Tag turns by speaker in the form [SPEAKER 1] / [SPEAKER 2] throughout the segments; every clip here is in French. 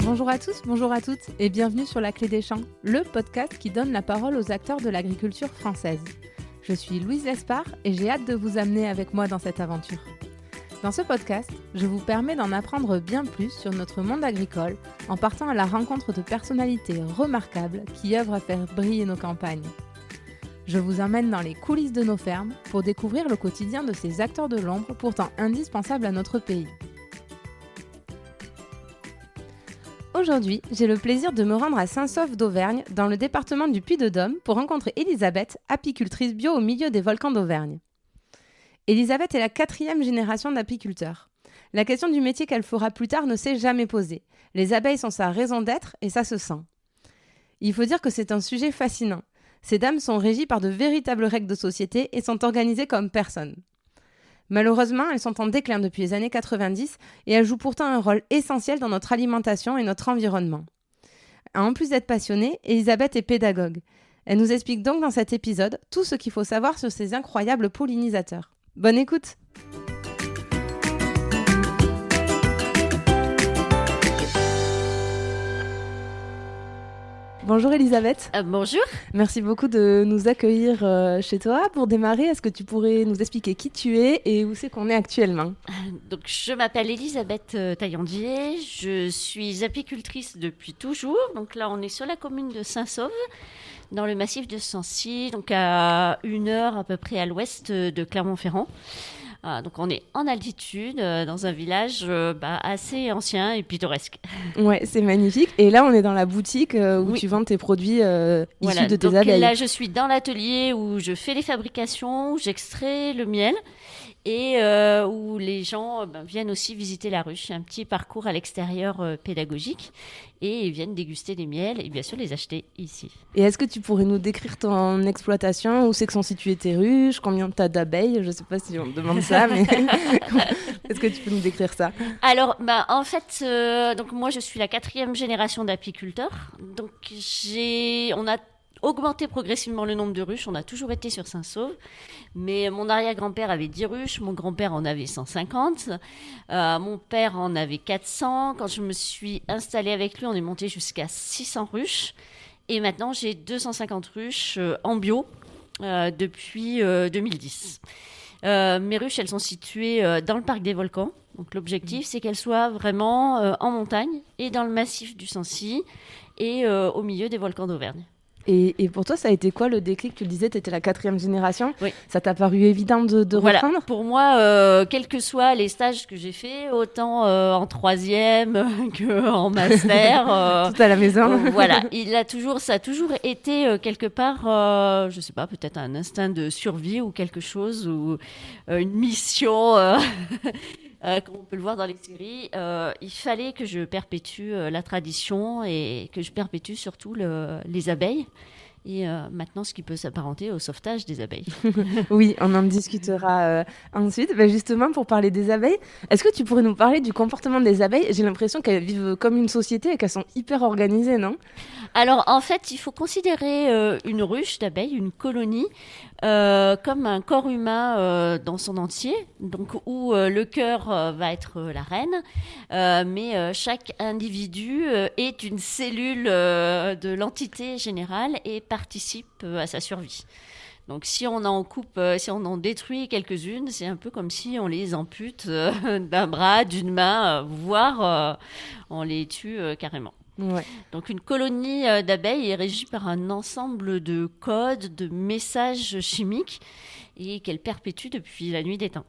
[SPEAKER 1] Bonjour à tous, bonjour à toutes et bienvenue sur La Clé des Champs, le podcast qui donne la parole aux acteurs de l'agriculture française. Je suis Louise Lespard et j'ai hâte de vous amener avec moi dans cette aventure. Dans ce podcast, je vous permets d'en apprendre bien plus sur notre monde agricole en partant à la rencontre de personnalités remarquables qui œuvrent à faire briller nos campagnes. Je vous emmène dans les coulisses de nos fermes pour découvrir le quotidien de ces acteurs de l'ombre pourtant indispensables à notre pays. Aujourd'hui, j'ai le plaisir de me rendre à Saint-Sauveur d'Auvergne, dans le département du Puy-de-Dôme, pour rencontrer Elisabeth, apicultrice bio au milieu des volcans d'Auvergne. Elisabeth est la 4e génération d'apiculteurs. La question du métier qu'elle fera plus tard ne s'est jamais posée. Les abeilles sont sa raison d'être et ça se sent. Il faut dire que c'est un sujet fascinant. Ces dames sont régies par de véritables règles de société et sont organisées comme personne. Malheureusement, elles sont en déclin depuis les années 90 et elles jouent pourtant un rôle essentiel dans notre alimentation et notre environnement. En plus d'être passionnée, Elisabeth est pédagogue. Elle nous explique donc dans cet épisode tout ce qu'il faut savoir sur ces incroyables pollinisateurs. Bonne écoute! Bonjour Elisabeth.
[SPEAKER 2] Bonjour.
[SPEAKER 1] Merci beaucoup de nous accueillir chez toi. Pour démarrer, est-ce que tu pourrais nous expliquer qui tu es et où c'est qu'on est actuellement ?
[SPEAKER 2] Donc, je m'appelle Elisabeth Taillandier, je suis apicultrice depuis toujours. Donc là, on est sur la commune de Saint-Sauveur, dans le massif de Sancy, donc à 1 heure à peu près à l'ouest de Clermont-Ferrand. Donc on est en altitude, dans un village assez ancien et pittoresque.
[SPEAKER 1] Ouais, c'est magnifique. Et là, on est dans la boutique où tu vends tes produits issus de tes abeilles.
[SPEAKER 2] Là, je suis dans l'atelier où je fais les fabrications, où j'extrais le miel et où les gens viennent aussi visiter la ruche. Un petit parcours à l'extérieur pédagogique et ils viennent déguster des miels et bien sûr les acheter ici.
[SPEAKER 1] Et est-ce que tu pourrais nous décrire ton exploitation ? Où c'est que sont situées tes ruches ? Combien tu as d'abeilles ? Je ne sais pas si on te demande ça, mais est-ce que tu peux nous décrire ça ?
[SPEAKER 2] Alors, en fait, donc moi je suis la 4e génération d'apiculteurs. Donc on a augmenté progressivement le nombre de ruches. On a toujours été sur Saint-Sauveur. Mais mon arrière-grand-père avait 10 ruches, mon grand-père en avait 150, mon père en avait 400. Quand je me suis installée avec lui, on est monté jusqu'à 600 ruches. Et maintenant, j'ai 250 ruches en bio depuis 2010. Mes ruches, elles sont situées dans le parc des volcans. Donc l'objectif, c'est qu'elles soient vraiment en montagne et dans le massif du Sancy et au milieu des volcans d'Auvergne.
[SPEAKER 1] Et pour toi, ça a été quoi le déclic ? Tu le disais, tu étais la 4e génération.
[SPEAKER 2] Oui.
[SPEAKER 1] Ça t'a paru évident de reprendre ?
[SPEAKER 2] Pour moi, quels que soient les stages que j'ai faits, autant en 3e qu'en master.
[SPEAKER 1] Tout à la maison.
[SPEAKER 2] Voilà, ça a toujours été quelque part, je sais pas, peut-être un instinct de survie ou quelque chose, ou une mission... comme on peut le voir dans les séries, il fallait que je perpétue la tradition et que je perpétue surtout les abeilles. Et maintenant, ce qui peut s'apparenter au sauvetage des abeilles.
[SPEAKER 1] Oui, on en discutera ensuite. Justement, pour parler des abeilles, est-ce que tu pourrais nous parler du comportement des abeilles ? J'ai l'impression qu'elles vivent comme une société et qu'elles sont hyper organisées, non ?
[SPEAKER 2] Alors, en fait, il faut considérer une ruche d'abeilles, une colonie, comme un corps humain dans son entier, donc où le cœur va être la reine, mais chaque individu est une cellule de l'entité générale et participe à sa survie. Donc si on en détruit quelques-unes, c'est un peu comme si on les ampute d'un bras, d'une main, voire on les tue carrément.
[SPEAKER 1] Ouais.
[SPEAKER 2] Donc une colonie d'abeilles est régie par un ensemble de codes, de messages chimiques et qu'elle perpétue depuis la nuit des temps.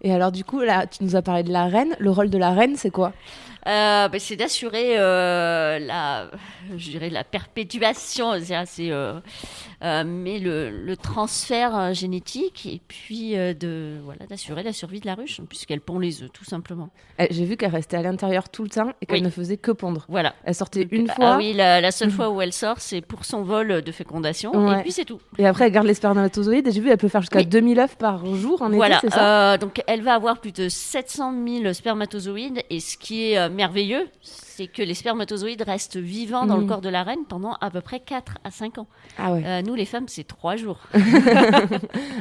[SPEAKER 1] Et alors du coup, là, tu nous as parlé de la reine. Le rôle de la reine, c'est quoi ?
[SPEAKER 2] C'est d'assurer la perpétuation, mais le transfert génétique et puis d'assurer la survie de la ruche puisqu'elle pond les œufs tout simplement.
[SPEAKER 1] J'ai vu qu'elle restait à l'intérieur tout le temps et qu'elle ne faisait que pondre.
[SPEAKER 2] Voilà.
[SPEAKER 1] Elle sortait une fois.
[SPEAKER 2] Ah oui, la seule fois où elle sort, c'est pour son vol de fécondation et puis c'est tout.
[SPEAKER 1] Et après, elle garde les spermatozoïdes et j'ai vu qu'elle peut faire jusqu'à 2000 œufs par jour en été, c'est ça ?
[SPEAKER 2] Donc elle va avoir plus de 700 000 spermatozoïdes. Et ce qui est merveilleux, c'est que les spermatozoïdes restent vivants dans le corps de la reine pendant à peu près 4 à 5 ans.
[SPEAKER 1] Ah ouais.
[SPEAKER 2] Nous, les femmes, c'est 3 jours.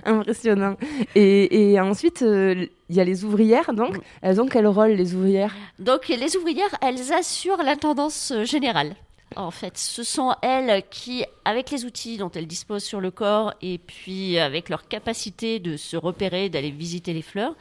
[SPEAKER 1] Impressionnant. Et ensuite, il y a les ouvrières, donc. Elles ont quel rôle, les ouvrières?
[SPEAKER 2] Donc, les ouvrières, elles assurent l'intendance générale. En fait, ce sont elles qui, avec les outils dont elles disposent sur le corps et puis avec leur capacité de se repérer, d'aller visiter les fleurs,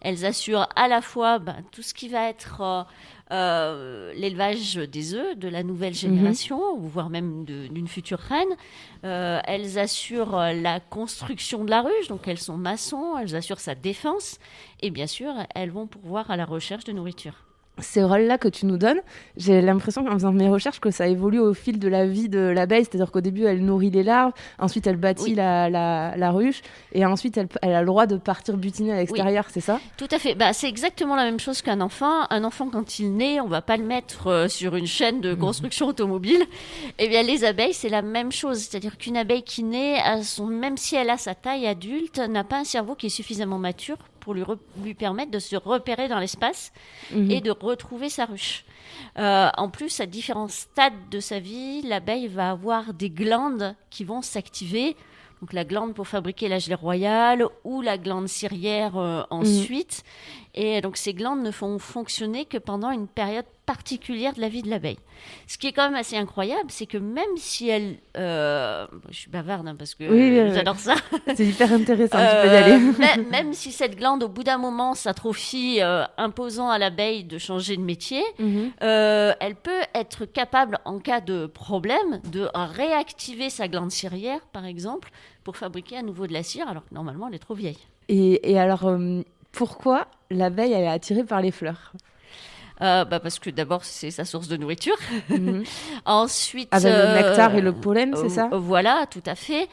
[SPEAKER 2] elles assurent à la fois tout ce qui va être l'élevage des œufs de la nouvelle génération, voire même d'une future reine. Elles assurent la construction de la ruche, donc elles sont maçons, elles assurent sa défense et bien sûr, elles vont pourvoir à la recherche de nourriture.
[SPEAKER 1] Ces rôles-là que tu nous donnes, j'ai l'impression, en faisant mes recherches, que ça évolue au fil de la vie de l'abeille. C'est-à-dire qu'au début, elle nourrit les larves, ensuite elle bâtit la ruche, et ensuite elle a le droit de partir butiner à l'extérieur, c'est ça?
[SPEAKER 2] Tout à fait. C'est exactement la même chose qu'un enfant. Un enfant, quand il naît, on ne va pas le mettre sur une chaîne de construction automobile. Eh bien, les abeilles, c'est la même chose. C'est-à-dire qu'une abeille qui naît, même si elle a sa taille adulte, n'a pas un cerveau qui est suffisamment mature pour lui permettre de se repérer dans l'espace et de retrouver sa ruche. En plus, à différents stades de sa vie, l'abeille va avoir des glandes qui vont s'activer. Donc la glande pour fabriquer la gelée royale ou la glande ciliaire ensuite. Et donc ces glandes ne font fonctionner que pendant une période particulière de la vie de l'abeille. Ce qui est quand même assez incroyable, c'est que même si elle... je suis bavarde parce que j'adore ça.
[SPEAKER 1] C'est hyper intéressant, tu peux y aller.
[SPEAKER 2] Même si cette glande, au bout d'un moment, s'atrophie, imposant à l'abeille de changer de métier, elle peut être capable, en cas de problème, de réactiver sa glande ciliaire, par exemple, pour fabriquer à nouveau de la cire, alors que normalement, elle est trop vieille.
[SPEAKER 1] Et alors, pourquoi l'abeille elle est attirée par les fleurs?
[SPEAKER 2] Parce que d'abord, c'est sa source de nourriture. Ensuite,
[SPEAKER 1] avec le nectar et le pollen, c'est ça?
[SPEAKER 2] Voilà, tout à fait.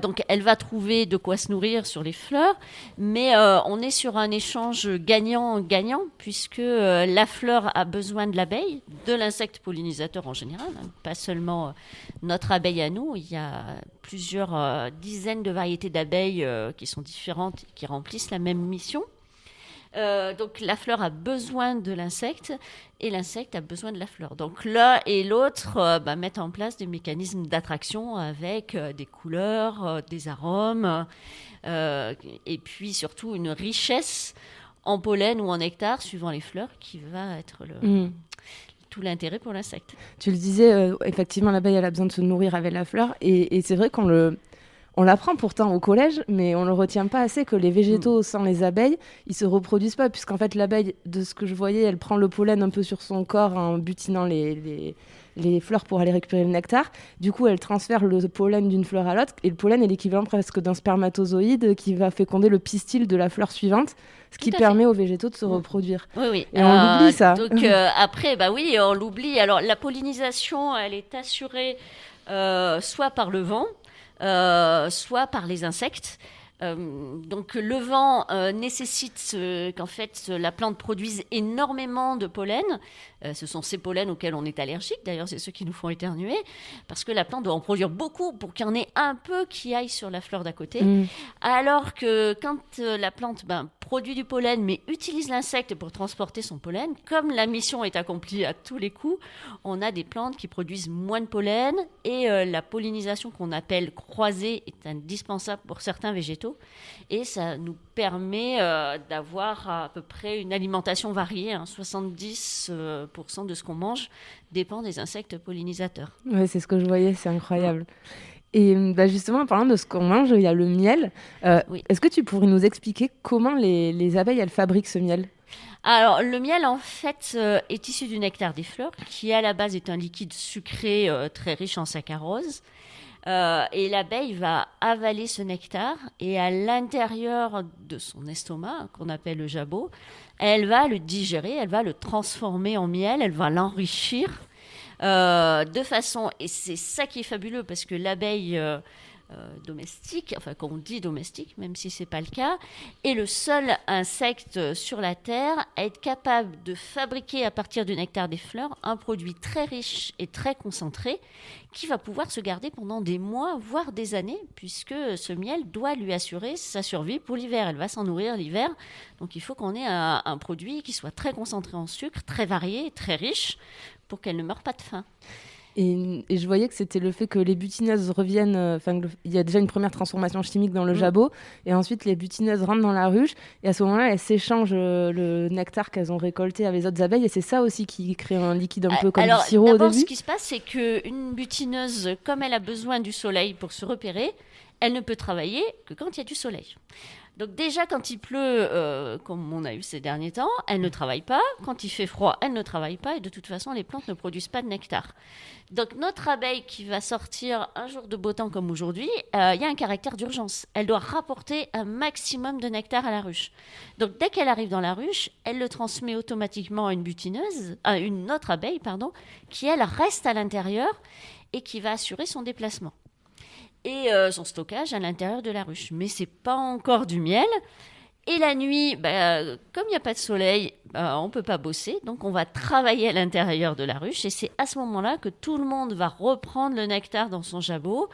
[SPEAKER 2] Donc, elle va trouver de quoi se nourrir sur les fleurs, mais on est sur un échange gagnant-gagnant, puisque la fleur a besoin de l'abeille, de l'insecte pollinisateur en général, hein, pas seulement notre abeille à nous. Il y a plusieurs dizaines de variétés d'abeilles qui sont différentes, qui remplissent la même mission. Donc la fleur a besoin de l'insecte et l'insecte a besoin de la fleur. Donc l'un et l'autre mettent en place des mécanismes d'attraction avec des couleurs, des arômes et puis surtout une richesse en pollen ou en nectar suivant les fleurs qui va être tout l'intérêt pour l'insecte.
[SPEAKER 1] Tu le disais, effectivement l'abeille elle a besoin de se nourrir avec la fleur et c'est vrai on l'apprend pourtant au collège, mais on ne le retient pas assez que les végétaux sans les abeilles, ils se reproduisent pas, puisqu'en fait l'abeille, de ce que je voyais, elle prend le pollen un peu sur son corps en butinant les fleurs pour aller récupérer le nectar. Du coup, elle transfère le pollen d'une fleur à l'autre, et le pollen est l'équivalent presque d'un spermatozoïde qui va féconder le pistil de la fleur suivante, ce qui permet aux végétaux de se reproduire.
[SPEAKER 2] Oui.
[SPEAKER 1] Et on l'oublie, ça.
[SPEAKER 2] Donc après, oui, on l'oublie. Alors la pollinisation, elle est assurée soit par le vent, soit par les insectes. Donc le vent nécessite qu'en fait la plante produise énormément de pollen. Ce sont ces pollens auxquels on est allergique. D'ailleurs, c'est ceux qui nous font éternuer parce que la plante doit en produire beaucoup pour qu'il y en ait un peu qui aille sur la fleur d'à côté. Alors que quand la plante produit du pollen mais utilise l'insecte pour transporter son pollen, comme la mission est accomplie à tous les coups, on a des plantes qui produisent moins de pollen et la pollinisation qu'on appelle croisée est indispensable pour certains végétaux. Et ça nous permet d'avoir à peu près une alimentation variée. 70% de ce qu'on mange dépend des insectes pollinisateurs.
[SPEAKER 1] Oui, c'est ce que je voyais, c'est incroyable. Et justement, en parlant de ce qu'on mange, il y a le miel. Est-ce que tu pourrais nous expliquer comment les abeilles elles fabriquent ce miel?
[SPEAKER 2] Alors, le miel, en fait, est issu du nectar des fleurs, qui à la base est un liquide sucré très riche en saccharose. Et l'abeille va avaler ce nectar et à l'intérieur de son estomac, qu'on appelle le jabot, elle va le digérer, elle va le transformer en miel, elle va l'enrichir de façon... Et c'est ça qui est fabuleux parce que l'abeille domestique, enfin qu'on dit domestique, même si ce n'est pas le cas, est le seul insecte sur la Terre à être capable de fabriquer à partir du nectar des fleurs un produit très riche et très concentré qui va pouvoir se garder pendant des mois, voire des années, puisque ce miel doit lui assurer sa survie pour l'hiver. Elle va s'en nourrir l'hiver, donc il faut qu'on ait un produit qui soit très concentré en sucre, très varié, très riche, pour qu'elle ne meure pas de faim.
[SPEAKER 1] Et je voyais que c'était le fait que les butineuses reviennent, il y a déjà une première transformation chimique dans le jabot, et ensuite les butineuses rentrent dans la ruche, et à ce moment-là, elles s'échangent le nectar qu'elles ont récolté avec les autres abeilles, et c'est ça aussi qui crée un liquide un peu comme du sirop au début.
[SPEAKER 2] Ce qui se passe, c'est qu'une butineuse, comme elle a besoin du soleil pour se repérer, elle ne peut travailler que quand il y a du soleil. Donc déjà, quand il pleut, comme on a eu ces derniers temps, elle ne travaille pas. Quand il fait froid, elle ne travaille pas. Et de toute façon, les plantes ne produisent pas de nectar. Donc notre abeille qui va sortir un jour de beau temps comme aujourd'hui, il y a un caractère d'urgence. Elle doit rapporter un maximum de nectar à la ruche. Donc dès qu'elle arrive dans la ruche, elle le transmet automatiquement à une autre abeille, qui elle reste à l'intérieur et qui va assurer son déplacement et son stockage à l'intérieur de la ruche. Mais c'est pas encore du miel. Et la nuit, comme il n'y a pas de soleil, on ne peut pas bosser. Donc on va travailler à l'intérieur de la ruche. Et c'est à ce moment-là que tout le monde va reprendre le nectar dans son jabot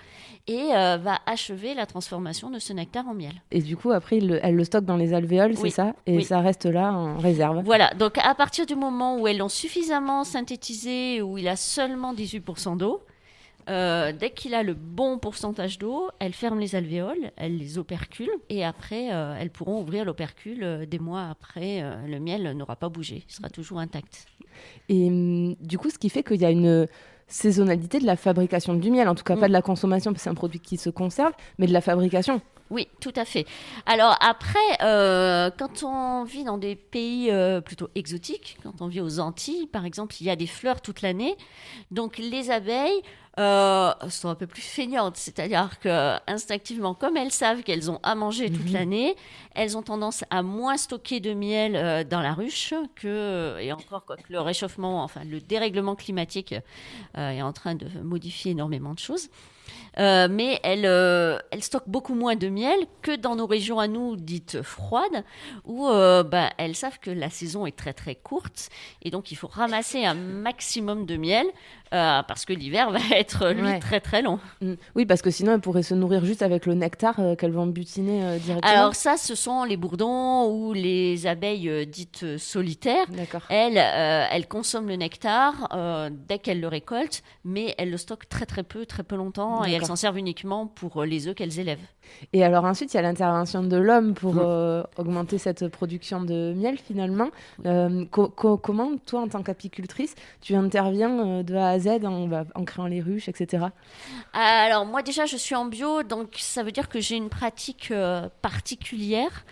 [SPEAKER 2] et va achever la transformation de ce nectar en miel.
[SPEAKER 1] Et du coup, après, elle le stocke dans les alvéoles, c'est ça? Et ça reste là en réserve.
[SPEAKER 2] Voilà, donc à partir du moment où elles l'ont suffisamment synthétisé, où il a seulement 18% d'eau, dès qu'il a le bon pourcentage d'eau, elle ferme les alvéoles, elle les opercule et après, elles pourront ouvrir l'opercule des mois après. Le miel n'aura pas bougé, il sera toujours intact.
[SPEAKER 1] Et du coup, ce qui fait qu'il y a une saisonnalité de la fabrication du miel, en tout cas pas de la consommation, parce que c'est un produit qui se conserve, mais de la fabrication.
[SPEAKER 2] Oui, tout à fait. Alors après, quand on vit dans des pays plutôt exotiques, quand on vit aux Antilles, par exemple, il y a des fleurs toute l'année. Donc les abeilles sont un peu plus feignantes, c'est-à-dire que instinctivement, comme elles savent qu'elles ont à manger toute l'année, elles ont tendance à moins stocker de miel dans la ruche et encore quoi que le réchauffement, enfin le dérèglement climatique est en train de modifier énormément de choses. Mais elles stockent beaucoup moins de miel que dans nos régions à nous dites froides, où elles savent que la saison est très très courte et donc il faut ramasser un maximum de miel parce que l'hiver va être lui très très long.
[SPEAKER 1] Oui, parce que sinon elles pourraient se nourrir juste avec le nectar qu'elles vont butiner directement.
[SPEAKER 2] Alors ça, ce sont les bourdons ou les abeilles dites solitaires.
[SPEAKER 1] D'accord.
[SPEAKER 2] Elles consomment le nectar dès qu'elles le récoltent, mais elles le stockent très très peu longtemps. Et elles s'en servent uniquement pour les œufs qu'elles élèvent.
[SPEAKER 1] Et alors ensuite, il y a l'intervention de l'homme pour augmenter cette production de miel finalement. Comment, toi, en tant qu'apicultrice, tu interviens de A à Z en créant les ruches, etc.
[SPEAKER 2] Alors moi déjà, je suis en bio, donc ça veut dire que j'ai une pratique particulière.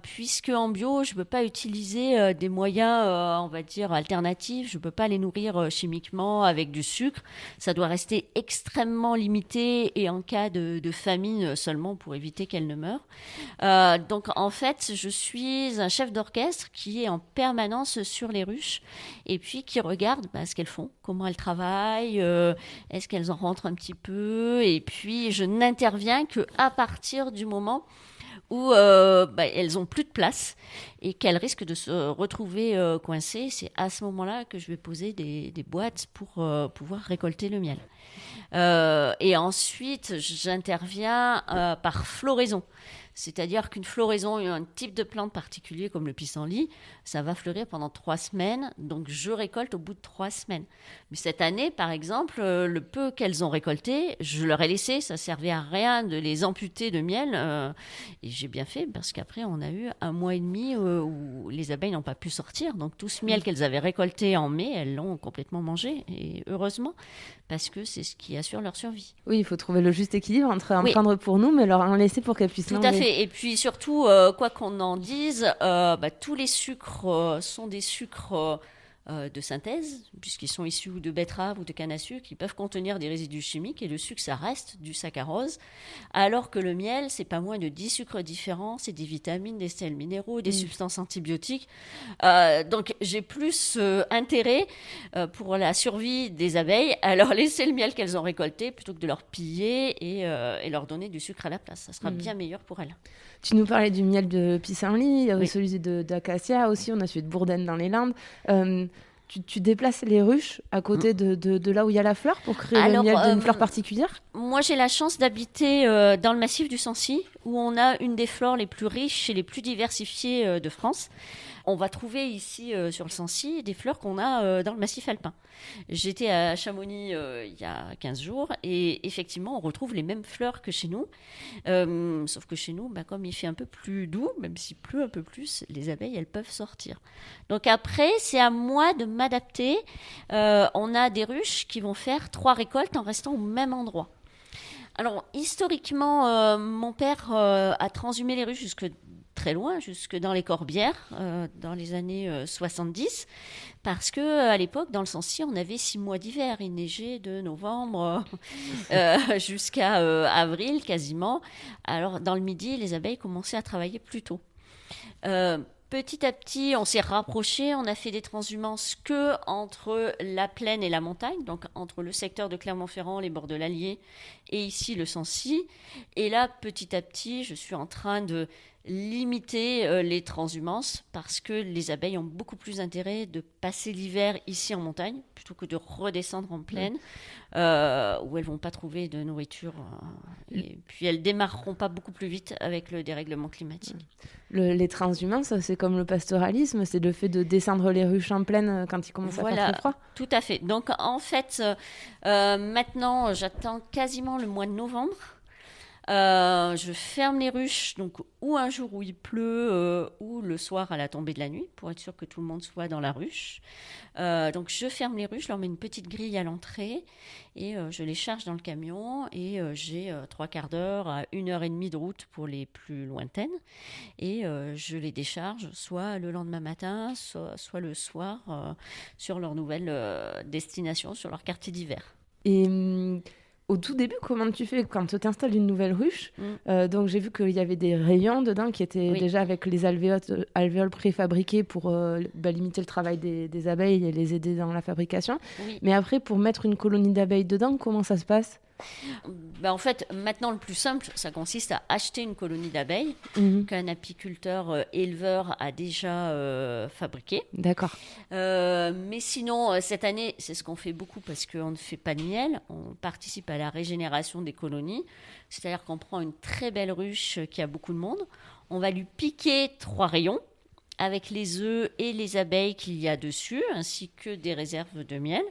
[SPEAKER 2] Puisque en bio, je ne peux pas utiliser des moyens, on va dire, alternatifs. Je ne peux pas les nourrir chimiquement avec du sucre. Ça doit rester extrêmement limité et en cas de famine seulement pour éviter qu'elles ne meurent. Donc en fait, je suis un chef d'orchestre qui est en permanence sur les ruches et puis qui regarde ce qu'elles font, comment elles travaillent, est-ce qu'elles en rentrent un petit peu. Et puis je n'interviens qu'à partir du moment où elles n'ont plus de place et qu'elles risquent de se retrouver coincées. C'est à ce moment-là que je vais poser des boîtes pour pouvoir récolter le miel. Et ensuite, j'interviens par floraison. C'est-à-dire qu'une floraison, un type de plante particulier comme le pissenlit, ça va fleurir pendant 3 semaines. Donc, je récolte au bout de 3 semaines. Mais cette année, par exemple, le peu qu'elles ont récolté, je leur ai laissé. Ça ne servait à rien de les amputer de miel. Et j'ai bien fait parce qu'après, on a eu 1 mois et demi où les abeilles n'ont pas pu sortir. Donc, tout ce miel qu'elles avaient récolté en mai, elles l'ont complètement mangé. Et heureusement, parce que c'est ce qui assure leur survie.
[SPEAKER 1] Oui, il faut trouver le juste équilibre entre en prendre pour nous, mais leur en laisser pour qu'elles puissent manger.
[SPEAKER 2] Tout à fait. Et puis surtout, quoi qu'on en dise, tous les sucres sont des sucres de synthèse, puisqu'ils sont issus ou de betterave ou de canne à sucre, qui peuvent contenir des résidus chimiques, et le sucre, ça reste du saccharose, alors que le miel, c'est pas moins de 10 sucres différents, c'est des vitamines, des sels minéraux, des substances antibiotiques. Donc, j'ai plus intérêt pour la survie des abeilles à leur laisser le miel qu'elles ont récolté plutôt que de leur piller et leur donner du sucre à la place. Ça sera bien meilleur pour elles.
[SPEAKER 1] Tu nous parlais du miel de pissenlit,
[SPEAKER 2] Oui.
[SPEAKER 1] celui d'acacia aussi, on a celui de Bourdaine dans les Landes. Tu déplaces les ruches à côté de là où il y a la fleur pour créer le miel d'une fleur particulière?
[SPEAKER 2] Moi, j'ai la chance d'habiter dans le massif du Sancy, où on a une des flores les plus riches et les plus diversifiées de France. On va trouver ici sur le Sancy des fleurs qu'on a dans le massif alpin. J'étais à Chamonix il y a 15 jours et effectivement, on retrouve les mêmes fleurs que chez nous. Sauf que chez nous, comme il fait un peu plus doux, même s'il pleut un peu plus, les abeilles, elles peuvent sortir. Donc après, c'est à moi de m'adapter. On a des ruches qui vont faire 3 récoltes en restant au même endroit. Alors, historiquement, mon père a transhumé les ruches jusque très loin, jusque dans les Corbières, dans les années 70, parce que à l'époque, dans le Sancy, on avait 6 mois d'hiver. Il neigeait de novembre jusqu'à avril quasiment. Alors, dans le midi, les abeilles commençaient à travailler plus tôt. Petit à petit, on s'est rapproché, on a fait des transhumances que entre la plaine et la montagne, donc entre le secteur de Clermont-Ferrand, les bords de l'Allier, et ici le Sancy. Et là, petit à petit, je suis en train de limiter les transhumances parce que les abeilles ont beaucoup plus intérêt de passer l'hiver ici en montagne plutôt que de redescendre en plaine où elles vont pas trouver de nourriture et puis elles démarreront pas beaucoup plus vite avec le dérèglement climatique.
[SPEAKER 1] Les transhumances, c'est comme le pastoralisme, c'est le fait de descendre les ruches en plaine quand il commence à faire très froid.
[SPEAKER 2] Tout à fait. Donc en fait, maintenant j'attends quasiment le mois de novembre. Je ferme les ruches, donc ou un jour où il pleut, ou le soir à la tombée de la nuit, pour être sûr que tout le monde soit dans la ruche. Donc je ferme les ruches, je leur mets une petite grille à l'entrée, et je les charge dans le camion, et j'ai 3/4 d'heure à 1h30 de route pour les plus lointaines, et je les décharge soit le lendemain matin, soit le soir, sur leur nouvelle destination, sur leur quartier d'hiver.
[SPEAKER 1] Et au tout début, comment tu fais quand tu installes une nouvelle ruche? Donc j'ai vu qu'il y avait des rayons dedans qui étaient déjà avec les alvéoles préfabriquées pour limiter le travail des abeilles et les aider dans la fabrication.
[SPEAKER 2] Oui.
[SPEAKER 1] Mais après, pour mettre une colonie d'abeilles dedans, comment ça se passe?
[SPEAKER 2] En fait, maintenant, le plus simple, ça consiste à acheter une colonie d'abeilles qu'un apiculteur éleveur a déjà fabriquée.
[SPEAKER 1] D'accord.
[SPEAKER 2] Mais sinon, cette année, c'est ce qu'on fait beaucoup parce qu'on ne fait pas de miel. On participe à la régénération des colonies. C'est-à-dire qu'on prend une très belle ruche qui a beaucoup de monde. On va lui piquer 3 rayons avec les œufs et les abeilles qu'il y a dessus, ainsi que des réserves de miel.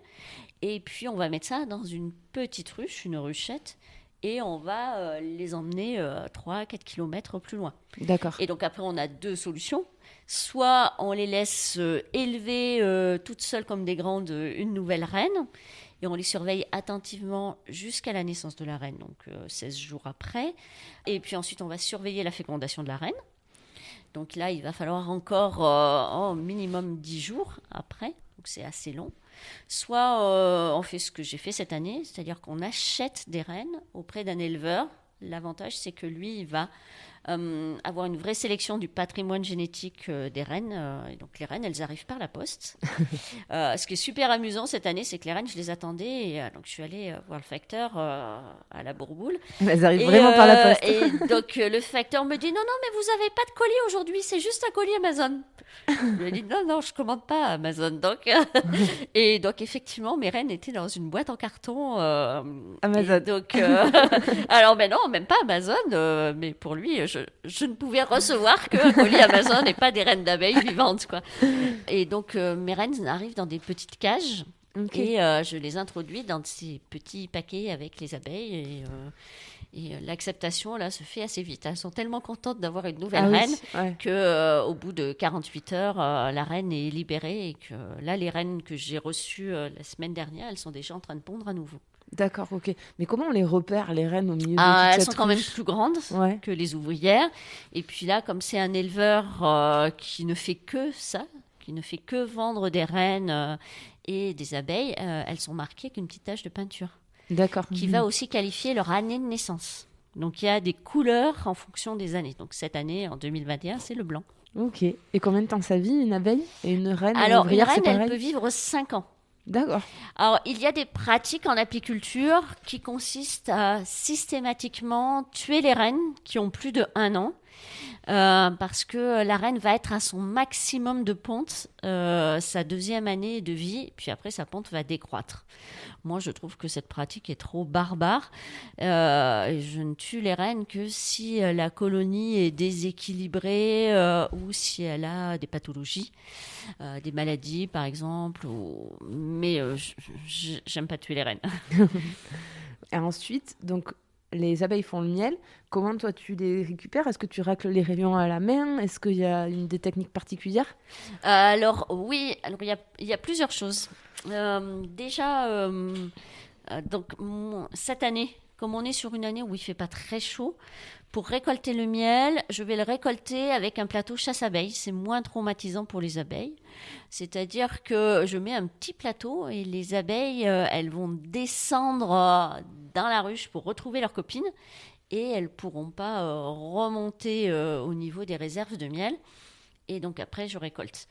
[SPEAKER 2] Et puis, on va mettre ça dans une petite ruche, une ruchette, et on va les emmener 3-4 km plus loin.
[SPEAKER 1] D'accord.
[SPEAKER 2] Et donc, après, on a 2 solutions. Soit on les laisse élever toutes seules comme des grandes une nouvelle reine, et on les surveille attentivement jusqu'à la naissance de la reine, donc 16 jours après. Et puis ensuite, on va surveiller la fécondation de la reine. Donc là, il va falloir encore au minimum 10 jours après, donc c'est assez long. Soit on fait ce que j'ai fait cette année, c'est-à-dire qu'on achète des reines auprès d'un éleveur. L'avantage, c'est que lui, il va avoir une vraie sélection du patrimoine génétique des rennes. Et donc les rennes, elles arrivent par la poste. Ce qui est super amusant cette année, c'est que les rennes, je les attendais. Et donc je suis allée voir le facteur à la Bourboule.
[SPEAKER 1] Elles arrivent vraiment par la poste.
[SPEAKER 2] Et donc le facteur me dit non, mais vous n'avez pas de colis aujourd'hui, c'est juste un colis Amazon. Je lui ai dit non, je commande pas Amazon. Donc, et donc effectivement, mes rennes étaient dans une boîte en carton.
[SPEAKER 1] Amazon.
[SPEAKER 2] Donc, alors non, même pas Amazon, mais pour lui, je ne pouvais recevoir qu'un colis Amazon et pas des reines d'abeilles vivantes, quoi. Et donc, mes reines arrivent dans des petites cages et je les introduis dans ces petits paquets avec les abeilles et l'acceptation, là, se fait assez vite. Elles sont tellement contentes d'avoir une nouvelle reine qu'au bout de 48 heures, la reine est libérée et que là, les reines que j'ai reçues la semaine dernière, elles sont déjà en train de pondre à nouveau.
[SPEAKER 1] D'accord, ok. Mais comment on les repère, les reines, au milieu de toute
[SPEAKER 2] elles
[SPEAKER 1] cette
[SPEAKER 2] sont quand même
[SPEAKER 1] ruche
[SPEAKER 2] plus grandes que les ouvrières. Et puis là, comme c'est un éleveur qui ne fait que ça, qui ne fait que vendre des reines et des abeilles, elles sont marquées avec une petite tache de peinture
[SPEAKER 1] D'accord.
[SPEAKER 2] qui va aussi qualifier leur année de naissance. Donc il y a des couleurs en fonction des années. Donc cette année, en 2021, c'est le blanc.
[SPEAKER 1] Ok. Et combien de temps ça vit, une abeille? Et une reine,
[SPEAKER 2] Alors une
[SPEAKER 1] ouvrière, c'est
[SPEAKER 2] reine, elle
[SPEAKER 1] pareil?
[SPEAKER 2] peut vivre 5 ans.
[SPEAKER 1] D'accord.
[SPEAKER 2] Alors, il y a des pratiques en apiculture qui consistent à systématiquement tuer les reines qui ont plus de 1 an. Parce que la reine va être à son maximum de ponte sa deuxième année de vie, puis après sa ponte va décroître. Moi, je trouve que cette pratique est trop barbare. Je ne tue les reines que si la colonie est déséquilibrée ou si elle a des pathologies, des maladies par exemple. Mais j'aime pas tuer les reines.
[SPEAKER 1] Et ensuite, donc, les abeilles font le miel. Comment toi tu les récupères? Est-ce que tu racles les rayons à la main? Est-ce qu'il y a des techniques particulières?
[SPEAKER 2] Alors oui, alors il y a plusieurs choses. Déjà, donc cette année, comme on est sur une année où il fait pas très chaud, pour récolter le miel, je vais le récolter avec un plateau chasse-abeilles. C'est moins traumatisant pour les abeilles. C'est-à-dire que je mets un petit plateau et les abeilles, elles vont descendre dans la ruche pour retrouver leurs copines et elles pourront pas remonter au niveau des réserves de miel. Et donc après, je récolte.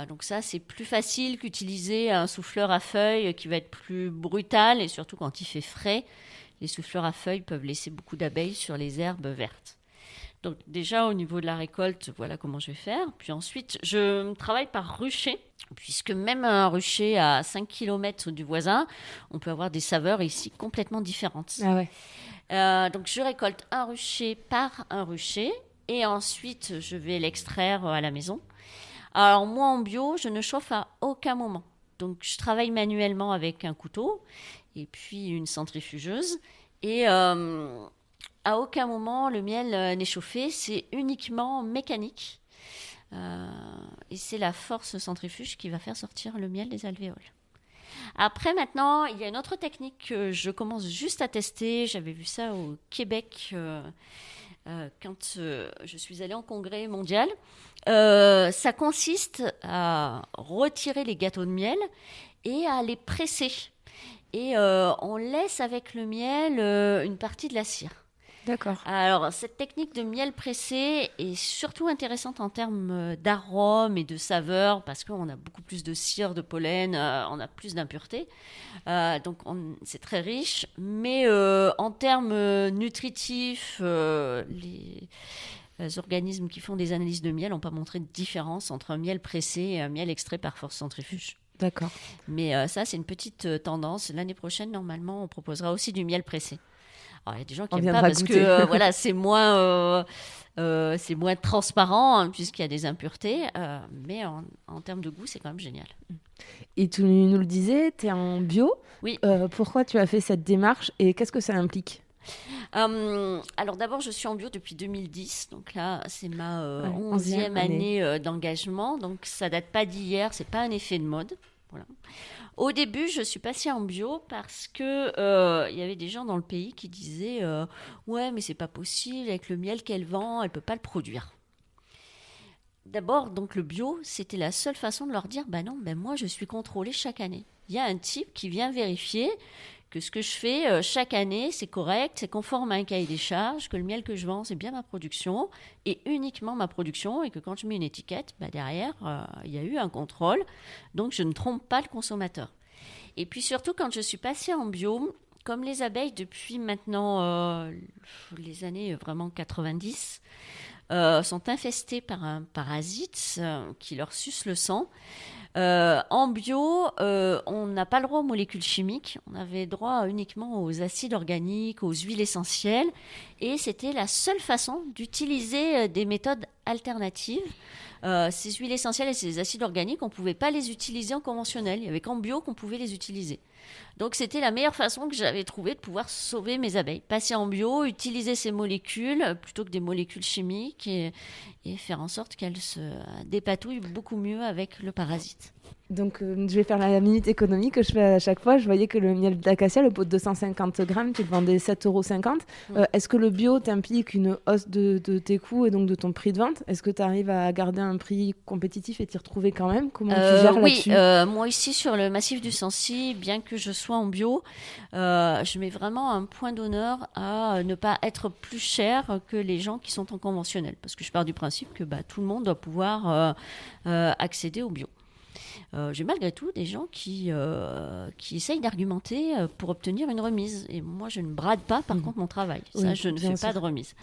[SPEAKER 2] Donc ça, c'est plus facile qu'utiliser un souffleur à feuilles qui va être plus brutal et surtout quand il fait frais. Les souffleurs à feuilles peuvent laisser beaucoup d'abeilles sur les herbes vertes. Donc déjà, au niveau de la récolte, voilà comment je vais faire. Puis ensuite, je travaille par rucher, puisque même un rucher à 5 km du voisin, on peut avoir des saveurs ici complètement différentes.
[SPEAKER 1] Ah ouais.
[SPEAKER 2] Donc je récolte un rucher par un rucher, et ensuite, je vais l'extraire à la maison. Alors moi, en bio, je ne chauffe à aucun moment. Donc je travaille manuellement avec un couteau et puis une centrifugeuse. Et à aucun moment le miel n'est chauffé, c'est uniquement mécanique. Et c'est la force centrifuge qui va faire sortir le miel des alvéoles. Après, maintenant, il y a une autre technique que je commence juste à tester. J'avais vu ça au Québec quand je suis allée en congrès mondial. Ça consiste à retirer les gâteaux de miel et à les presser. Et on laisse avec le miel une partie de la cire.
[SPEAKER 1] D'accord.
[SPEAKER 2] Alors, cette technique de miel pressé est surtout intéressante en termes d'arôme et de saveur parce qu'on a beaucoup plus de cire, de pollen, on a plus d'impuretés. Donc, c'est très riche. Mais en termes nutritifs, les organismes qui font des analyses de miel n'ont pas montré de différence entre un miel pressé et un miel extrait par force centrifuge.
[SPEAKER 1] D'accord.
[SPEAKER 2] Mais ça, c'est une petite tendance. L'année prochaine, normalement, on proposera aussi du miel pressé. Alors, il y a des gens qui n'aiment pas parce
[SPEAKER 1] goûter.
[SPEAKER 2] que voilà, c'est moins transparent hein, puisqu'il y a des impuretés. Mais en termes de goût, c'est quand même génial.
[SPEAKER 1] Et tu nous le disais, tu es en bio.
[SPEAKER 2] Oui.
[SPEAKER 1] Pourquoi tu as fait cette démarche et qu'est-ce que ça implique?
[SPEAKER 2] Alors d'abord, je suis en bio depuis 2010. Donc là, c'est ma 11e année d'engagement. Donc ça date pas d'hier, c'est pas un effet de mode. Voilà. Au début, je suis passée en bio parce que y avait des gens dans le pays qui disaient ouais, mais c'est pas possible avec le miel qu'elle vend, elle peut pas le produire. D'abord, donc le bio, c'était la seule façon de leur dire bah non, ben moi je suis contrôlée chaque année. Il y a un type qui vient vérifier que ce que je fais chaque année, c'est correct, c'est conforme à un cahier des charges, que le miel que je vends, c'est bien ma production, et uniquement ma production, et que quand je mets une étiquette, bah derrière, il y a eu un contrôle, donc je ne trompe pas le consommateur. Et puis surtout, quand je suis passée en bio, comme les abeilles, depuis maintenant les années vraiment 90, sont infestées par un parasite qui leur suce le sang. En bio, on n'a pas le droit aux molécules chimiques, on avait droit uniquement aux acides organiques, aux huiles essentielles, et c'était la seule façon d'utiliser des méthodes alternatives. Ces huiles essentielles et ces acides organiques, on ne pouvait pas les utiliser en conventionnel, il n'y avait qu'en bio qu'on pouvait les utiliser. Donc c'était la meilleure façon que j'avais trouvée de pouvoir sauver mes abeilles. Passer en bio, utiliser ces molécules plutôt que des molécules chimiques et faire en sorte qu'elles se dépatouillent beaucoup mieux avec le parasite. vite.
[SPEAKER 1] Donc, je vais faire la minute économie que je fais à chaque fois. Je voyais que le miel d'acacia, le pot de 250 grammes, tu le vendais 7,50 €. Est-ce que le bio t'implique une hausse de tes coûts et donc de ton prix de vente? Est-ce que tu arrives à garder un prix compétitif et t'y retrouver quand même? Comment tu gères là-dessus?
[SPEAKER 2] Moi ici sur le massif du Sancy, bien que je sois en bio, je mets vraiment un point d'honneur à ne pas être plus cher que les gens qui sont en conventionnel. Parce que je pars du principe que tout le monde doit pouvoir accéder au bio. J'ai malgré tout des gens qui essayent d'argumenter pour obtenir une remise. Et moi, je ne brade pas, par contre, mon travail. Ça,
[SPEAKER 1] Oui,
[SPEAKER 2] je ne fais pas de remise.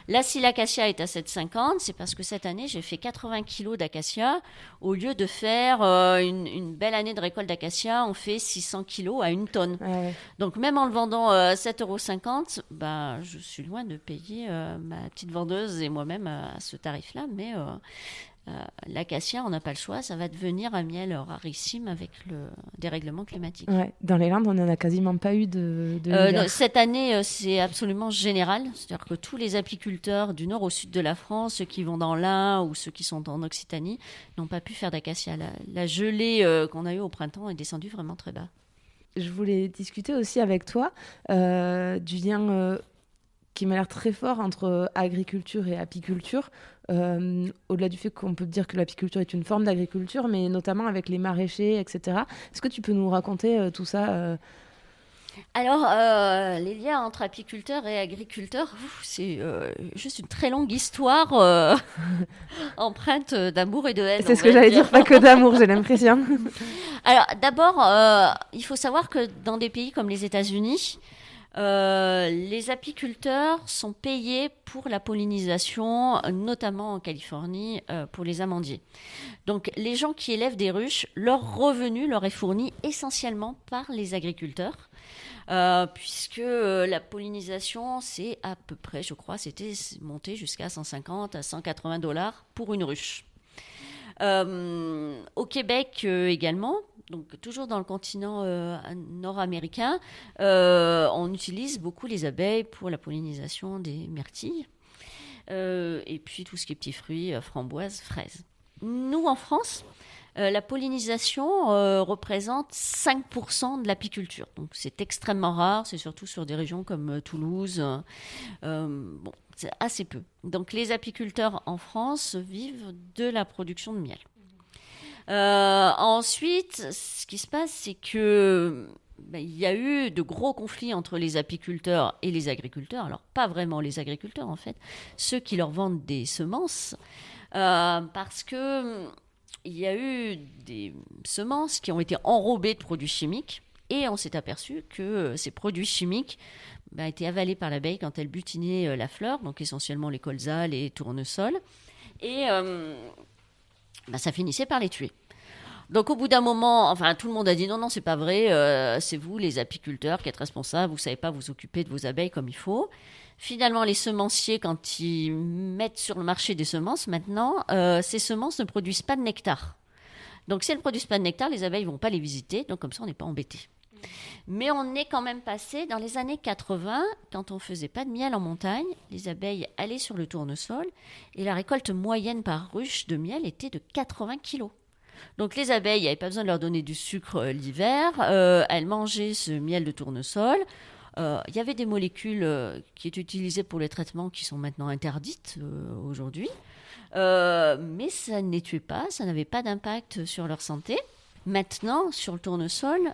[SPEAKER 2] Là, si l'acacia est à 7,50, c'est parce que cette année, j'ai fait 80 kilos d'acacia. Au lieu de faire une belle année de récolte d'acacia, on fait 600 kilos à 1 tonne.
[SPEAKER 1] Ah ouais.
[SPEAKER 2] Donc, même en le vendant 7,50 €, je suis loin de payer ma petite vendeuse et moi-même à ce tarif-là. Mais l'acacia, on n'a pas le choix, ça va devenir un miel rarissime avec le dérèglement climatique.
[SPEAKER 1] Ouais. Dans les Landes, on n'en a quasiment pas eu de
[SPEAKER 2] Non, cette année, c'est absolument général. C'est-à-dire que tous les apiculteurs du nord au sud de la France, ceux qui vont dans l'Ain ou ceux qui sont en Occitanie, n'ont pas pu faire d'acacia. La gelée qu'on a eue au printemps est descendue vraiment très bas.
[SPEAKER 1] Je voulais discuter aussi avec toi du lien qui m'a l'air très fort entre agriculture et apiculture. Au-delà du fait qu'on peut dire que l'apiculture est une forme d'agriculture, mais notamment avec les maraîchers, etc. Est-ce que tu peux nous raconter tout ça
[SPEAKER 2] Alors, les liens entre apiculteurs et agriculteurs, c'est juste une très longue histoire empreinte d'amour et de haine.
[SPEAKER 1] C'est ce que j'allais dire, pas que d'amour, j'ai l'impression.
[SPEAKER 2] Alors, d'abord, il faut savoir que dans des pays comme les États-Unis, les apiculteurs sont payés pour la pollinisation, notamment en Californie, pour les amandiers. Donc, les gens qui élèvent des ruches, leur revenu leur est fourni essentiellement par les agriculteurs. Puisque la pollinisation, c'est à peu près, je crois, c'était monté jusqu'à 150 à 180 $ pour une ruche. Au Québec également, donc toujours dans le continent nord-américain, on utilise beaucoup les abeilles pour la pollinisation des myrtilles. Et puis tout ce qui est petits fruits, framboises, fraises. Nous, en France, la pollinisation représente 5% de l'apiculture. Donc c'est extrêmement rare, c'est surtout sur des régions comme Toulouse. Bon, c'est assez peu. Donc les apiculteurs en France vivent de la production de miel. Ensuite, ce qui se passe, c'est que il y a eu de gros conflits entre les apiculteurs et les agriculteurs. Alors pas vraiment les agriculteurs en fait, ceux qui leur vendent des semences, parce que il y a eu des semences qui ont été enrobées de produits chimiques et on s'est aperçu que ces produits chimiques étaient avalés par l'abeille quand elle butinait la fleur, donc essentiellement les colzas, les tournesols, et ça finissait par les tuer. Donc au bout d'un moment, tout le monde a dit non, c'est pas vrai, c'est vous les apiculteurs qui êtes responsables, vous savez pas vous occuper de vos abeilles comme il faut. Finalement, les semenciers, quand ils mettent sur le marché des semences, maintenant, ces semences ne produisent pas de nectar. Donc, si elles ne produisent pas de nectar, les abeilles ne vont pas les visiter. Donc, comme ça, on n'est pas embêté. Mais on est quand même passé dans les années 80, quand on ne faisait pas de miel en montagne, les abeilles allaient sur le tournesol et la récolte moyenne par ruche de miel était de 80 kilos. Donc, les abeilles, il n'y avait pas besoin de leur donner du sucre l'hiver. Elles mangeaient ce miel de tournesol. Il y avait des molécules qui étaient utilisées pour les traitements qui sont maintenant interdites aujourd'hui. Mais ça ne les tuait pas, ça n'avait pas d'impact sur leur santé. Maintenant, sur le tournesol,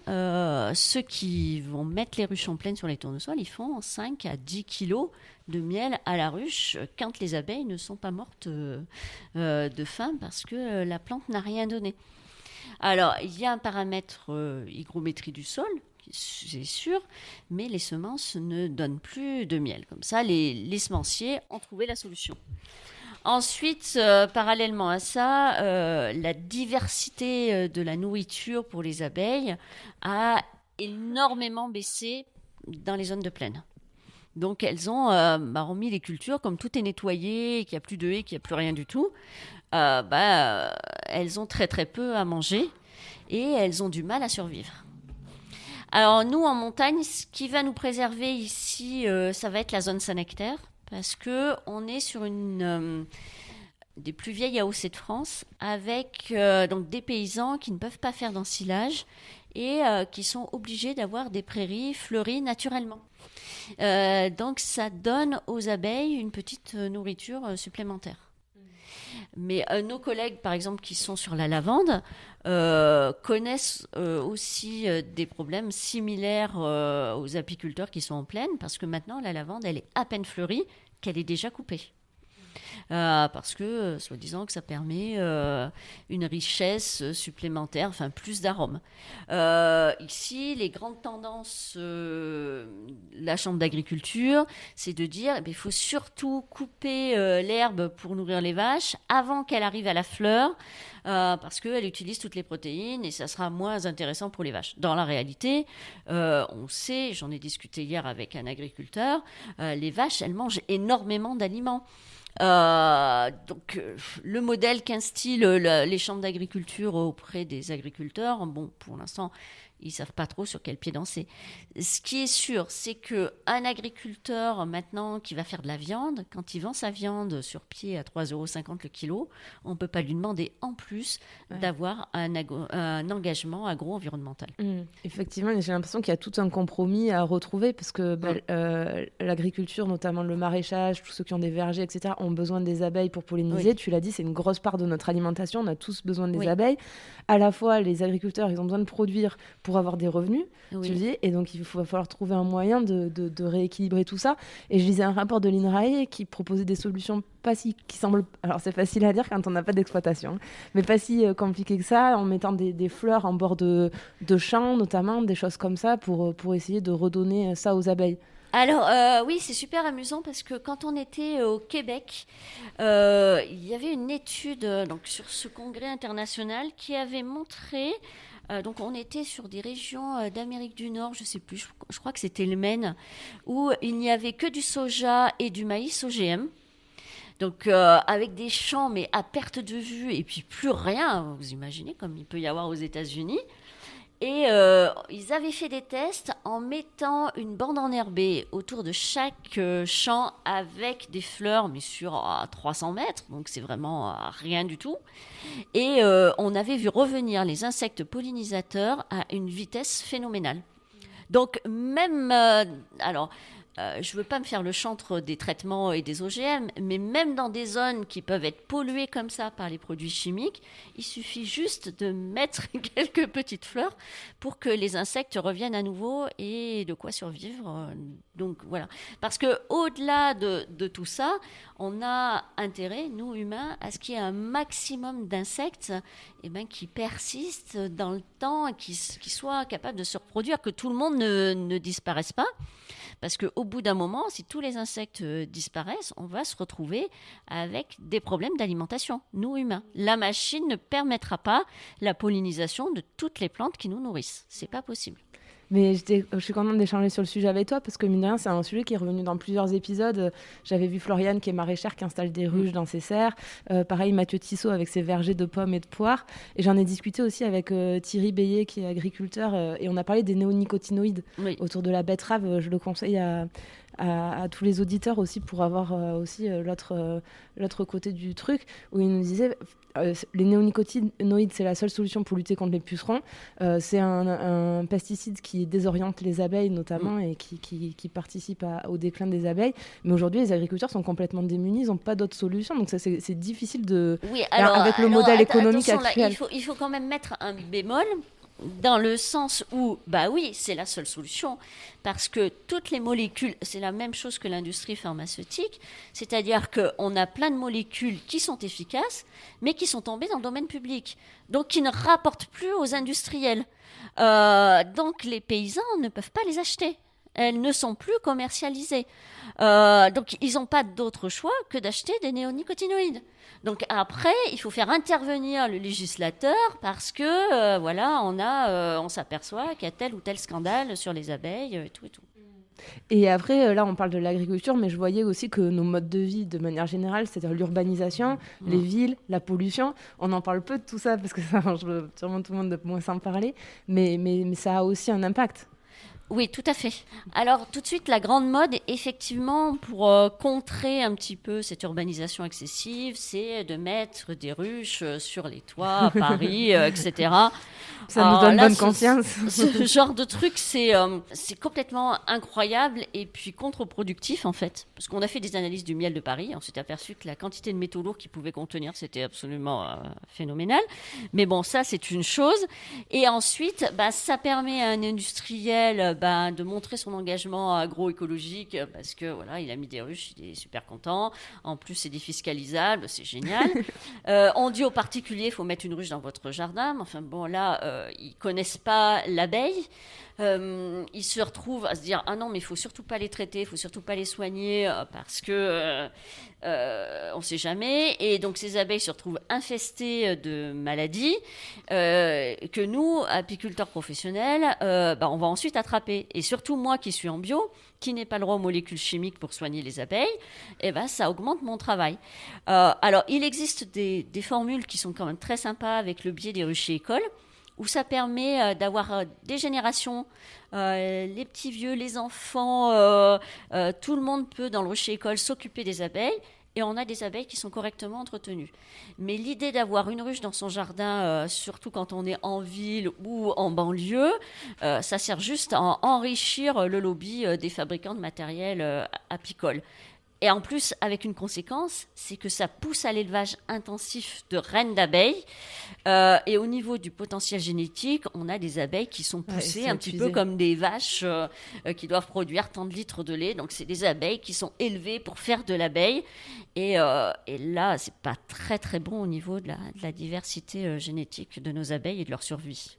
[SPEAKER 2] ceux qui vont mettre les ruches en pleine sur les tournesols, ils font 5 à 10 kilos de miel à la ruche quand les abeilles ne sont pas mortes de faim parce que la plante n'a rien donné. Alors, il y a un paramètre hygrométrie du sol, c'est sûr, mais les semences ne donnent plus de miel. Comme ça, les semenciers ont trouvé la solution. Ensuite, parallèlement à ça, la diversité de la nourriture pour les abeilles a énormément baissé dans les zones de plaine. Donc, elles ont remis les cultures, comme tout est nettoyé, qu'il n'y a plus de haies, qu'il n'y a plus rien du tout, elles ont très très peu à manger et elles ont du mal à survivre. Alors nous, en montagne, ce qui va nous préserver ici, ça va être la zone Saint-Nectaire, parce qu'on est sur une des plus vieilles AOC de France, avec donc des paysans qui ne peuvent pas faire d'ensilage et qui sont obligés d'avoir des prairies fleuries naturellement. Donc ça donne aux abeilles une petite nourriture supplémentaire. Mais nos collègues, par exemple, qui sont sur la lavande, connaissent aussi des problèmes similaires aux apiculteurs qui sont en plaine, parce que maintenant, la lavande, elle est à peine fleurie qu'elle est déjà coupée. Parce que, soi-disant, que ça permet une richesse supplémentaire, enfin plus d'arômes. Ici, les grandes tendances, la Chambre d'agriculture, c'est de dire il faut surtout couper l'herbe pour nourrir les vaches avant qu'elle arrive à la fleur, parce qu'elle utilise toutes les protéines et ça sera moins intéressant pour les vaches. Dans la réalité, on sait, j'en ai discuté hier avec un agriculteur, les vaches, elles mangent énormément d'aliments. Le modèle qu'instillent les chambres d'agriculture auprès des agriculteurs, bon, pour l'instant, ils ne savent pas trop sur quel pied danser. Ce qui est sûr, c'est qu'un agriculteur, maintenant, qui va faire de la viande, quand il vend sa viande sur pied à 3,50 € le kilo, on ne peut pas lui demander en plus d'avoir un engagement agro-environnemental.
[SPEAKER 1] Effectivement, j'ai l'impression qu'il y a tout un compromis à retrouver parce que l'agriculture, notamment le maraîchage, tous ceux qui ont des vergers, etc., ont besoin des abeilles pour polliniser. Oui. Tu l'as dit, c'est une grosse part de notre alimentation. On a tous besoin des abeilles. À la fois, les agriculteurs, ils ont besoin de produire pour avoir des revenus, tu le dis, et donc il va falloir trouver un moyen de rééquilibrer tout ça. Et je lisais un rapport de l'INRAE qui proposait des solutions qui semblent, alors c'est facile à dire quand on n'a pas d'exploitation, mais pas si compliqué que ça, en mettant des fleurs en bord de champs, notamment, des choses comme ça, pour essayer de redonner ça aux abeilles.
[SPEAKER 2] Alors oui, c'est super amusant parce que quand on était au Québec, il y avait une étude donc, sur ce congrès international qui avait montré, donc on était sur des régions d'Amérique du Nord, je ne sais plus, je crois que c'était le Maine, où il n'y avait que du soja et du maïs OGM. Donc avec des champs mais à perte de vue et puis plus rien, vous imaginez comme il peut y avoir aux États-Unis. Et ils avaient fait des tests en mettant une bande enherbée autour de chaque champ avec des fleurs, mais sur 300 mètres, donc c'est vraiment rien du tout. Et on avait vu revenir les insectes pollinisateurs à une vitesse phénoménale. Donc même, je ne veux pas me faire le chantre des traitements et des OGM, mais même dans des zones qui peuvent être polluées comme ça par les produits chimiques, il suffit juste de mettre quelques petites fleurs pour que les insectes reviennent à nouveau et de quoi survivre. Donc voilà. Parce qu'au-delà de tout ça, on a intérêt, nous humains, à ce qu'il y ait un maximum d'insectes qui persistent dans le temps et qui soient capables de se reproduire, que tout le monde ne disparaisse pas. Parce qu'au bout d'un moment, si tous les insectes disparaissent, on va se retrouver avec des problèmes d'alimentation, nous humains. La machine ne permettra pas la pollinisation de toutes les plantes qui nous nourrissent. C'est pas possible.
[SPEAKER 1] Mais je suis contente d'échanger sur le sujet avec toi parce que mine de rien, c'est un sujet qui est revenu dans plusieurs épisodes. J'avais vu Floriane qui est maraîchère qui installe des ruches dans ses serres. Pareil, Mathieu Tissot avec ses vergers de pommes et de poires. Et j'en ai discuté aussi avec Thierry Beillet qui est agriculteur et on a parlé des néonicotinoïdes autour de la betterave. Je le conseille à tous les auditeurs aussi pour avoir aussi l'autre côté du truc où il nous disait les néonicotinoïdes c'est la seule solution pour lutter contre les pucerons. C'est un pesticide qui désoriente les abeilles notamment et qui participe au déclin des abeilles, mais aujourd'hui les agriculteurs sont complètement démunis, ils n'ont pas d'autre solution, donc ça, c'est difficile de avec le modèle économique actuel.
[SPEAKER 2] Là, il faut quand même mettre un bémol dans le sens où, oui, c'est la seule solution, parce que toutes les molécules, c'est la même chose que l'industrie pharmaceutique, c'est-à-dire qu'on a plein de molécules qui sont efficaces, mais qui sont tombées dans le domaine public, donc qui ne rapportent plus aux industriels. Donc les paysans ne peuvent pas les acheter. Elles ne sont plus commercialisées. Donc, ils n'ont pas d'autre choix que d'acheter des néonicotinoïdes. Donc, après, il faut faire intervenir le législateur parce que, on s'aperçoit qu'il y a tel ou tel scandale sur les abeilles et tout et tout.
[SPEAKER 1] Et après, là, on parle de l'agriculture, mais je voyais aussi que nos modes de vie, de manière générale, c'est-à-dire l'urbanisation, les villes, la pollution, on en parle peu de tout ça parce que ça arrange sûrement tout le monde de moins s'en parler, mais ça a aussi un impact.
[SPEAKER 2] Oui, tout à fait. Alors, tout de suite, la grande mode, effectivement, pour contrer un petit peu cette urbanisation excessive, c'est de mettre des ruches sur les toits à Paris, etc.
[SPEAKER 1] Ça nous
[SPEAKER 2] Alors
[SPEAKER 1] donne
[SPEAKER 2] là,
[SPEAKER 1] bonne conscience.
[SPEAKER 2] ce genre de truc, c'est complètement incroyable et puis contre-productif, en fait. Parce qu'on a fait des analyses du miel de Paris, on s'est aperçu que la quantité de métaux lourds qu'il pouvait contenir, c'était absolument phénoménal. Mais bon, ça, c'est une chose. Et ensuite, ça permet à un industriel de montrer son engagement agroécologique parce que voilà, il a mis des ruches, il est super content. En plus, c'est défiscalisable, c'est génial. On dit aux particuliers, il faut mettre une ruche dans votre jardin. Mais enfin bon, là, ils connaissent pas l'abeille. Ils se retrouvent à se dire ah non, mais il faut surtout pas les traiter, il faut surtout pas les soigner parce que on sait jamais. Et donc ces abeilles se retrouvent infestées de maladies que nous, apiculteurs professionnels, on va ensuite attraper. Et surtout moi qui suis en bio, qui n'ai pas le droit aux molécules chimiques pour soigner les abeilles, ça augmente mon travail. Alors il existe des formules qui sont quand même très sympas avec le biais des ruchers écoles, où ça permet d'avoir des générations, les petits vieux, les enfants, tout le monde peut dans le rucher école s'occuper des abeilles et on a des abeilles qui sont correctement entretenues. Mais l'idée d'avoir une ruche dans son jardin, surtout quand on est en ville ou en banlieue, ça sert juste à enrichir le lobby des fabricants de matériel apicole. Et en plus, avec une conséquence, c'est que ça pousse à l'élevage intensif de reines d'abeilles. Et au niveau du potentiel génétique, on a des abeilles qui sont poussées un petit peu comme des vaches qui doivent produire tant de litres de lait. Donc, c'est des abeilles qui sont élevées pour faire de l'abeille. Et là, c'est pas très, très bon au niveau de la diversité génétique de nos abeilles et de leur survie.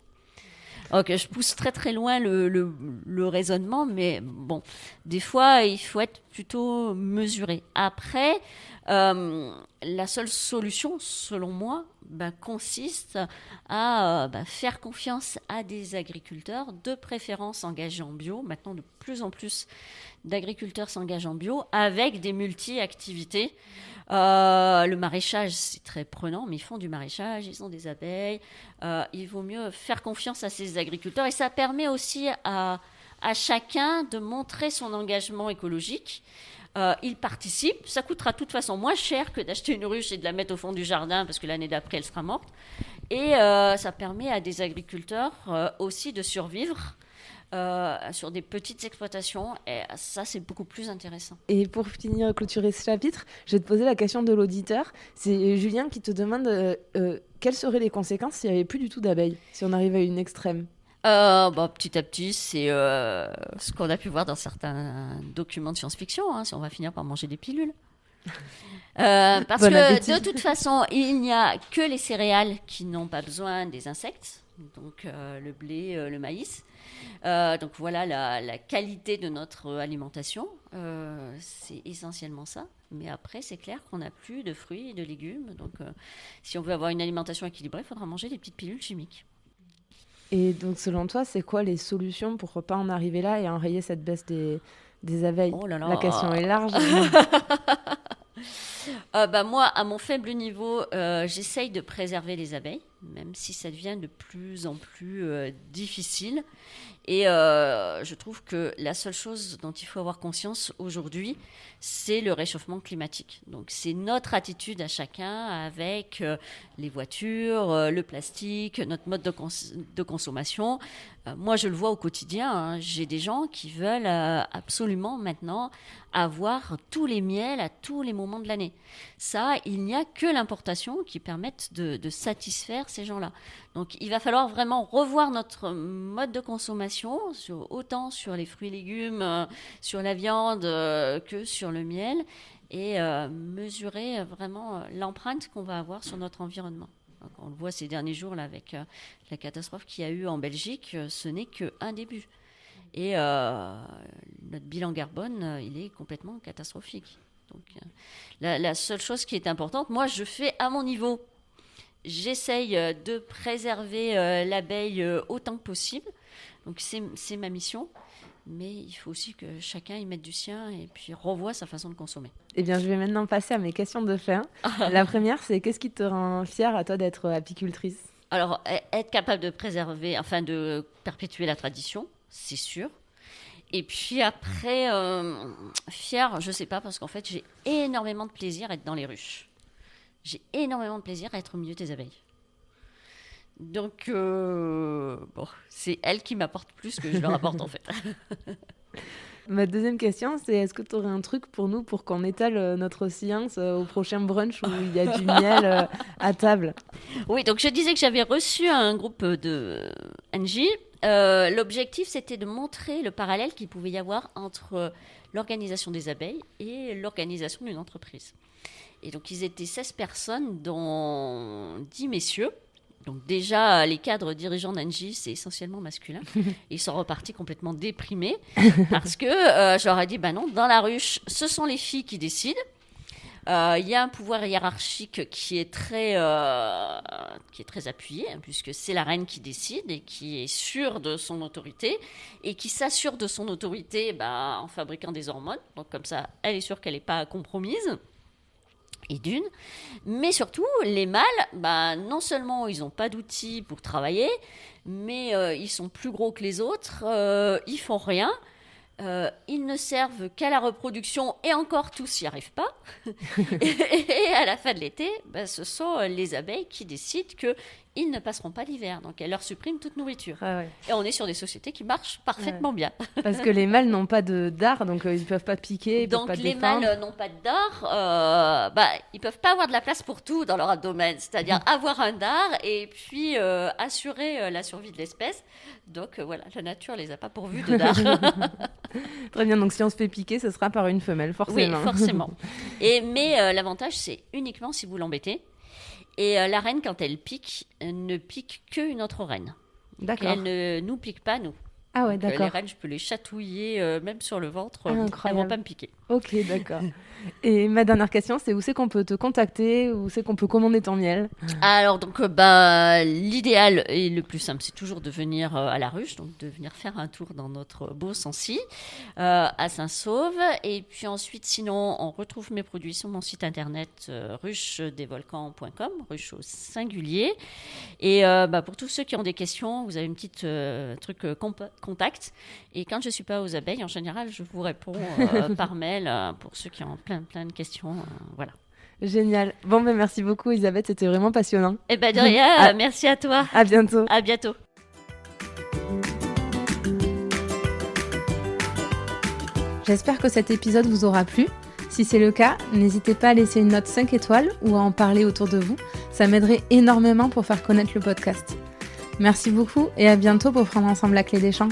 [SPEAKER 2] Ok, je pousse très très loin le raisonnement, mais bon, des fois, il faut être plutôt mesuré. Après, la seule solution, selon moi, consiste à faire confiance à des agriculteurs, de préférence engagés en bio. Maintenant, de plus en plus d'agriculteurs s'engagent en bio avec des multi-activités. Le maraîchage, c'est très prenant, mais ils font du maraîchage, ils ont des abeilles. Il vaut mieux faire confiance à ces agriculteurs et ça permet aussi à chacun de montrer son engagement écologique. Il participe, ça coûtera de toute façon moins cher que d'acheter une ruche et de la mettre au fond du jardin parce que l'année d'après elle sera morte. Et ça permet à des agriculteurs aussi de survivre sur des petites exploitations, et ça c'est beaucoup plus intéressant.
[SPEAKER 1] Et pour finir, clôturer ce chapitre, je vais te poser la question de l'auditeur. C'est Julien qui te demande quelles seraient les conséquences s'il n'y avait plus du tout d'abeilles, si on arrive à une extrême.
[SPEAKER 2] Petit à petit, c'est ce qu'on a pu voir dans certains documents de science-fiction, hein, si on va finir par manger des pilules. Parce
[SPEAKER 1] Bon
[SPEAKER 2] que
[SPEAKER 1] appétit.
[SPEAKER 2] de toute façon, il n'y a que les céréales qui n'ont pas besoin des insectes, donc le blé, le maïs. Donc voilà la qualité de notre alimentation, c'est essentiellement ça. Mais après, c'est clair qu'on n'a plus de fruits et de légumes. Donc si on veut avoir une alimentation équilibrée, il faudra manger des petites pilules chimiques.
[SPEAKER 1] Et donc, selon toi, c'est quoi les solutions pour ne pas en arriver là et enrayer cette baisse des abeilles?
[SPEAKER 2] Oh là là.
[SPEAKER 1] La question est large.
[SPEAKER 2] Moi, à mon faible niveau, j'essaye de préserver les abeilles, même si ça devient de plus en plus difficile. Et je trouve que la seule chose dont il faut avoir conscience aujourd'hui, c'est le réchauffement climatique. Donc c'est notre attitude à chacun avec les voitures, le plastique, notre mode de consommation. Moi, je le vois au quotidien, hein. J'ai des gens qui veulent absolument maintenant avoir tous les miels à tous les moments de l'année. Ça, il n'y a que l'importation qui permette de satisfaire ces gens-là. Donc il va falloir vraiment revoir notre mode de consommation, autant sur les fruits et légumes, sur la viande que sur le miel, et mesurer vraiment l'empreinte qu'on va avoir sur notre environnement. Donc, on le voit ces derniers jours là, avec la catastrophe qu'il y a eu en Belgique, ce n'est qu'un début. Et notre bilan carbone, il est complètement catastrophique. Donc la seule chose qui est importante, moi je fais à mon niveau. J'essaye de préserver l'abeille autant que possible. Donc c'est ma mission. Mais il faut aussi que chacun y mette du sien et puis revoie sa façon de consommer.
[SPEAKER 1] Eh bien, je vais maintenant passer à mes questions de fin. La première, c'est qu'est-ce qui te rend fière à toi d'être apicultrice?
[SPEAKER 2] Alors, être capable de préserver, enfin de perpétuer la tradition, c'est sûr. Et puis après, fière, je sais pas, parce qu'en fait, j'ai énormément de plaisir à être dans les ruches. J'ai énormément de plaisir à être au milieu des abeilles. Donc, bon, c'est elle qui m'apporte plus que je leur apporte en fait.
[SPEAKER 1] Ma deuxième question, c'est est-ce que tu aurais un truc pour nous pour qu'on étale notre science au prochain brunch où il y a du miel à table?
[SPEAKER 2] Oui, donc je disais que j'avais reçu un groupe de NJ. L'objectif, c'était de montrer le parallèle qu'il pouvait y avoir entre l'organisation des abeilles et l'organisation d'une entreprise. Et donc, ils étaient 16 personnes, dont 10 messieurs. Donc déjà, les cadres dirigeants d'Engie, c'est essentiellement masculin. Ils sont repartis complètement déprimés parce que je leur ai dit, non, dans la ruche, ce sont les filles qui décident. Il y a un pouvoir hiérarchique qui est très appuyé, puisque c'est la reine qui décide et qui est sûre de son autorité et qui s'assure de son autorité en fabriquant des hormones. Donc comme ça, elle est sûre qu'elle n'est pas compromise. Et d'une, mais surtout, les mâles, non seulement ils n'ont pas d'outils pour travailler, mais ils sont plus gros que les autres, ils font rien, ils ne servent qu'à la reproduction et encore tous n'y arrivent pas. et à la fin de l'été, ce sont les abeilles qui décident qu'ils ne passeront pas l'hiver, donc elles leur suppriment toute nourriture.
[SPEAKER 1] Ah ouais.
[SPEAKER 2] Et on est sur des sociétés qui marchent parfaitement bien.
[SPEAKER 1] Parce que les mâles n'ont pas de dard, donc ils ne peuvent pas piquer, ils
[SPEAKER 2] donc
[SPEAKER 1] peuvent pas
[SPEAKER 2] les
[SPEAKER 1] défendre.
[SPEAKER 2] mâles n'ont pas de dard, ils peuvent pas avoir de la place pour tout dans leur abdomen, c'est-à-dire avoir un dard et puis assurer la survie de l'espèce. Donc voilà, la nature les a pas pourvus de dard.
[SPEAKER 1] Très bien, donc si on se fait piquer, ce sera par une femelle, forcément.
[SPEAKER 2] Oui, forcément. Mais l'avantage, c'est uniquement si vous l'embêtez. Et la reine, quand elle pique, ne pique qu'une autre reine.
[SPEAKER 1] D'accord.
[SPEAKER 2] Elle ne nous pique pas, nous.
[SPEAKER 1] Ah ouais,
[SPEAKER 2] Donc,
[SPEAKER 1] d'accord.
[SPEAKER 2] les reines, je peux les chatouiller, même sur le ventre.
[SPEAKER 1] Ah,
[SPEAKER 2] Elles ne
[SPEAKER 1] incroyable.
[SPEAKER 2] vont pas me piquer.
[SPEAKER 1] Ok, d'accord. Et ma dernière question, c'est où c'est qu'on peut te contacter, où c'est qu'on peut commander ton miel?
[SPEAKER 2] Alors, donc, l'idéal et le plus simple, c'est toujours de venir à la ruche, donc de venir faire un tour dans notre beau Sancy, à Saint-Sauve. Et puis ensuite, sinon, on retrouve mes produits sur mon site internet ruchedesvolcans.com, ruche au singulier. Et pour tous ceux qui ont des questions, vous avez une petite truc contact. Et quand je ne suis pas aux abeilles, en général, je vous réponds par mail pour ceux qui ont plein de questions. Voilà.
[SPEAKER 1] Génial. Bon, merci beaucoup, Elisabeth. C'était vraiment passionnant.
[SPEAKER 2] Eh ben de rien, merci à toi.
[SPEAKER 1] À bientôt.
[SPEAKER 2] À bientôt.
[SPEAKER 1] J'espère que cet épisode vous aura plu. Si c'est le cas, n'hésitez pas à laisser une note 5 étoiles ou à en parler autour de vous. Ça m'aiderait énormément pour faire connaître le podcast. Merci beaucoup et à bientôt pour prendre ensemble la clé des champs.